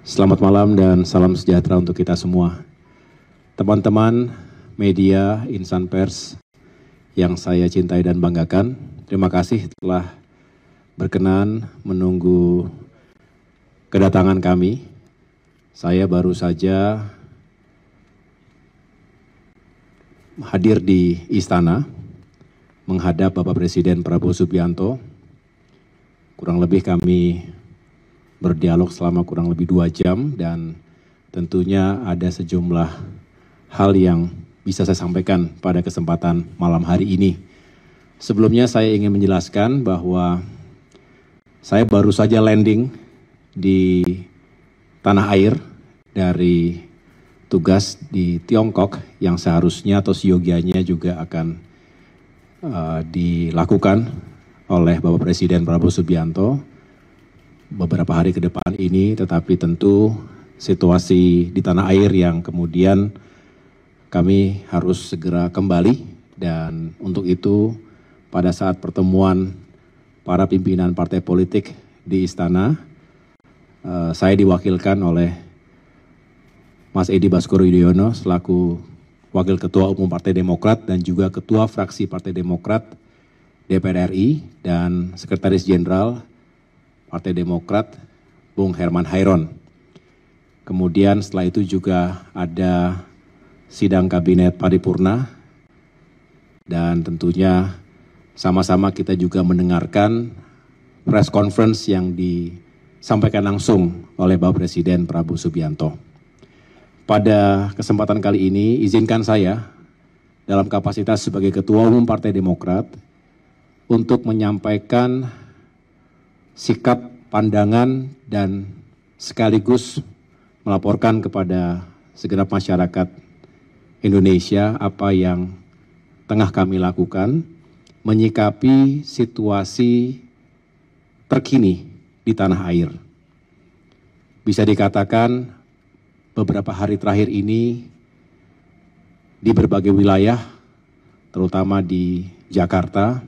Selamat malam dan salam sejahtera untuk kita semua. Teman-teman media, insan pers yang saya cintai dan banggakan, terima kasih telah berkenan menunggu kedatangan kami. Saya baru saja hadir di istana menghadap Bapak Presiden Prabowo Subianto. Kurang lebih kami berdialog selama kurang lebih 2 jam dan tentunya ada sejumlah hal yang bisa saya sampaikan pada kesempatan malam hari ini. Sebelumnya saya ingin menjelaskan bahwa saya baru saja landing di tanah air dari tugas di Tiongkok yang seharusnya atau seyogianya juga akan dilakukan oleh Bapak Presiden Prabowo Subianto beberapa hari ke depan ini, tetapi tentu situasi di tanah air yang kemudian kami harus segera kembali, dan untuk itu pada saat pertemuan para pimpinan partai politik di istana, saya diwakilkan oleh Mas Edi Baskoro Yudhoyono selaku Wakil Ketua Umum Partai Demokrat dan juga Ketua Fraksi Partai Demokrat DPR RI dan Sekretaris Jenderal Partai Demokrat, Bung Herman Hairon. Kemudian setelah itu juga ada sidang kabinet paripurna dan tentunya sama-sama kita juga mendengarkan press conference yang disampaikan langsung oleh Bapak Presiden Prabowo Subianto. Pada kesempatan kali ini izinkan saya dalam kapasitas sebagai Ketua Umum Partai Demokrat untuk menyampaikan sikap, pandangan, dan sekaligus melaporkan kepada segenap masyarakat Indonesia apa yang tengah kami lakukan menyikapi situasi terkini di tanah air. Bisa dikatakan beberapa hari terakhir ini di berbagai wilayah, terutama di Jakarta,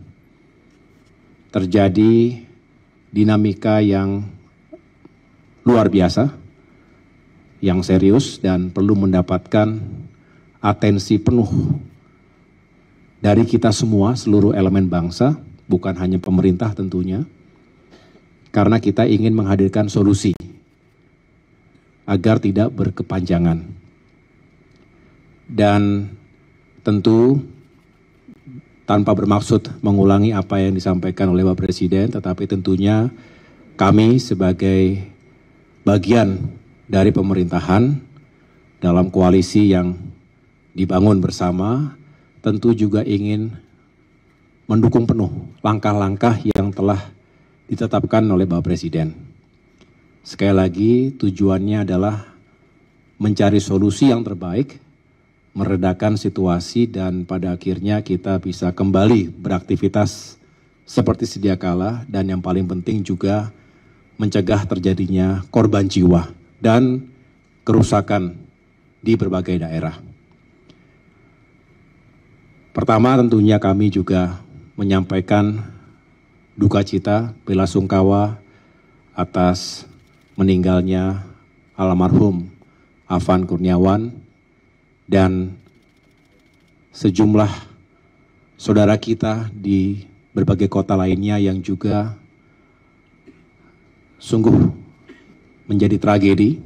terjadi dinamika yang luar biasa, yang serius dan perlu mendapatkan atensi penuh dari kita semua, seluruh elemen bangsa, bukan hanya pemerintah tentunya, karena kita ingin menghadirkan solusi agar tidak berkepanjangan. Dan tentu tanpa bermaksud mengulangi apa yang disampaikan oleh Bapak Presiden, tetapi tentunya kami sebagai bagian dari pemerintahan dalam koalisi yang dibangun bersama, tentu juga ingin mendukung penuh langkah-langkah yang telah ditetapkan oleh Bapak Presiden. Sekali lagi tujuannya adalah mencari solusi yang terbaik, meredakan situasi, dan pada akhirnya kita bisa kembali beraktivitas seperti sedia kala, dan yang paling penting juga mencegah terjadinya korban jiwa dan kerusakan di berbagai daerah. Pertama tentunya kami juga menyampaikan duka cita, bela sungkawa atas meninggalnya almarhum Afan Kurniawan dan sejumlah saudara kita di berbagai kota lainnya yang juga sungguh menjadi tragedi,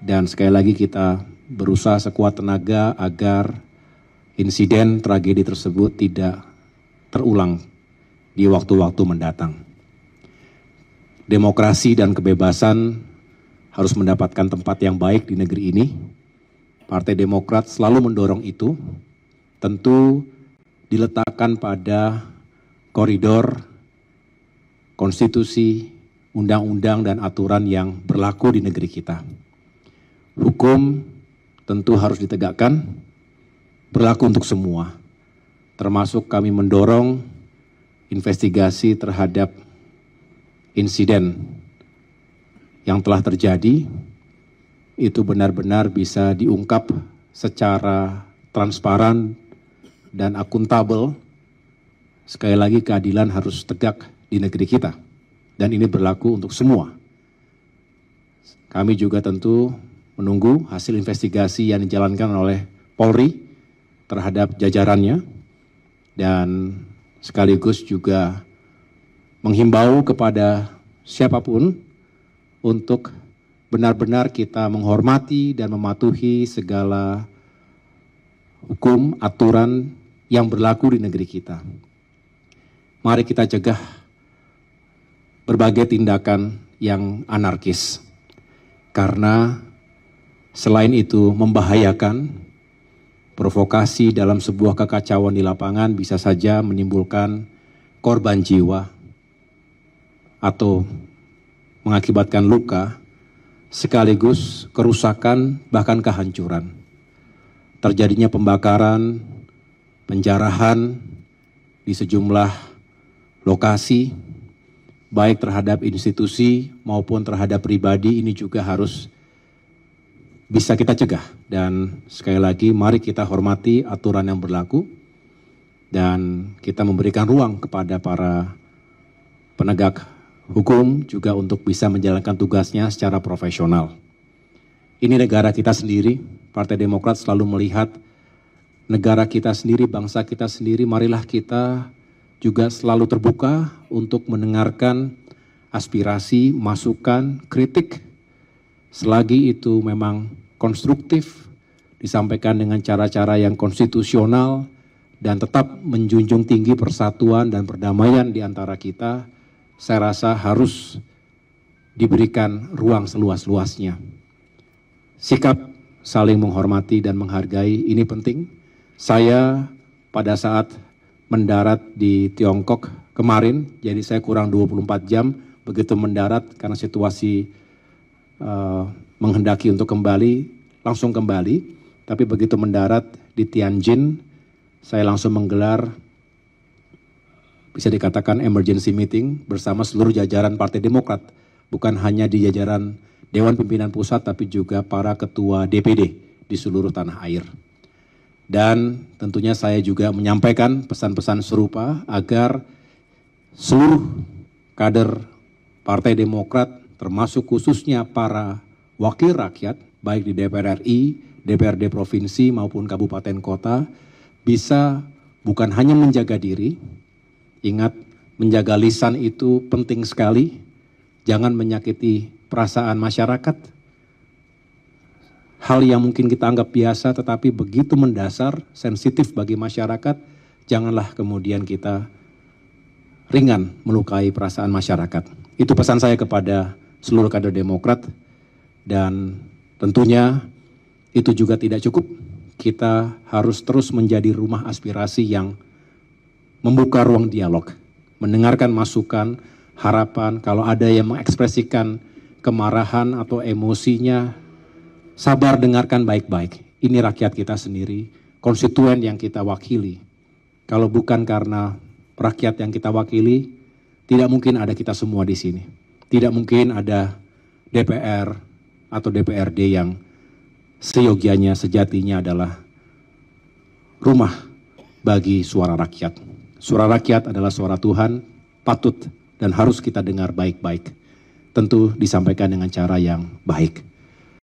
dan sekali lagi kita berusaha sekuat tenaga agar insiden tragedi tersebut tidak terulang di waktu-waktu mendatang. Demokrasi dan kebebasan harus mendapatkan tempat yang baik di negeri ini. Partai Demokrat selalu mendorong itu, tentu diletakkan pada koridor konstitusi, undang-undang, dan aturan yang berlaku di negeri kita. Hukum tentu harus ditegakkan, berlaku untuk semua, termasuk kami mendorong investigasi terhadap insiden yang telah terjadi, itu benar-benar bisa diungkap secara transparan dan akuntabel. Sekali lagi keadilan harus tegak di negeri kita, dan ini berlaku untuk semua. Kami juga tentu menunggu hasil investigasi yang dijalankan oleh Polri terhadap jajarannya dan sekaligus juga menghimbau kepada siapapun untuk benar-benar kita menghormati dan mematuhi segala hukum, aturan yang berlaku di negeri kita. Mari kita cegah berbagai tindakan yang anarkis, karena selain itu membahayakan, provokasi dalam sebuah kekacauan di lapangan bisa saja menimbulkan korban jiwa atau mengakibatkan luka, sekaligus kerusakan bahkan kehancuran. Terjadinya pembakaran, penjarahan di sejumlah lokasi, baik terhadap institusi maupun terhadap pribadi, ini juga harus bisa kita cegah. Dan sekali lagi mari kita hormati aturan yang berlaku dan kita memberikan ruang kepada para penegak hukum juga untuk bisa menjalankan tugasnya secara profesional. Ini negara kita sendiri, Partai Demokrat selalu melihat negara kita sendiri, bangsa kita sendiri, marilah kita juga selalu terbuka untuk mendengarkan aspirasi, masukan, kritik, selagi itu memang konstruktif, disampaikan dengan cara-cara yang konstitusional, dan tetap menjunjung tinggi persatuan dan perdamaian di antara kita. Saya rasa harus diberikan ruang seluas-luasnya. Sikap saling menghormati dan menghargai ini penting. Saya pada saat mendarat di Tiongkok kemarin, jadi saya kurang 24 jam begitu mendarat karena situasi menghendaki untuk kembali, langsung kembali. Tapi begitu mendarat di Tianjin, saya langsung menggelar bisa dikatakan emergency meeting bersama seluruh jajaran Partai Demokrat. Bukan hanya di jajaran Dewan Pimpinan Pusat, tapi juga para ketua DPD di seluruh tanah air. Dan tentunya saya juga menyampaikan pesan-pesan serupa agar seluruh kader Partai Demokrat, termasuk khususnya para wakil rakyat, baik di DPR RI, DPRD Provinsi maupun Kabupaten Kota, bisa bukan hanya menjaga diri. Ingat, menjaga lisan itu penting sekali. Jangan menyakiti perasaan masyarakat. Hal yang mungkin kita anggap biasa tetapi begitu mendasar, sensitif bagi masyarakat, janganlah kemudian kita ringan melukai perasaan masyarakat. Itu pesan saya kepada seluruh kader Demokrat, dan tentunya itu juga tidak cukup. Kita harus terus menjadi rumah aspirasi yang membuka ruang dialog, mendengarkan masukan, harapan. Kalau ada yang mengekspresikan kemarahan atau emosinya, sabar dengarkan baik-baik. Ini rakyat kita sendiri, konstituen yang kita wakili. Kalau bukan karena rakyat yang kita wakili, tidak mungkin ada kita semua di sini. Tidak mungkin ada DPR atau DPRD yang seyogianya, sejatinya adalah rumah bagi suara rakyat. Suara rakyat adalah suara Tuhan, patut dan harus kita dengar baik-baik. Tentu disampaikan dengan cara yang baik.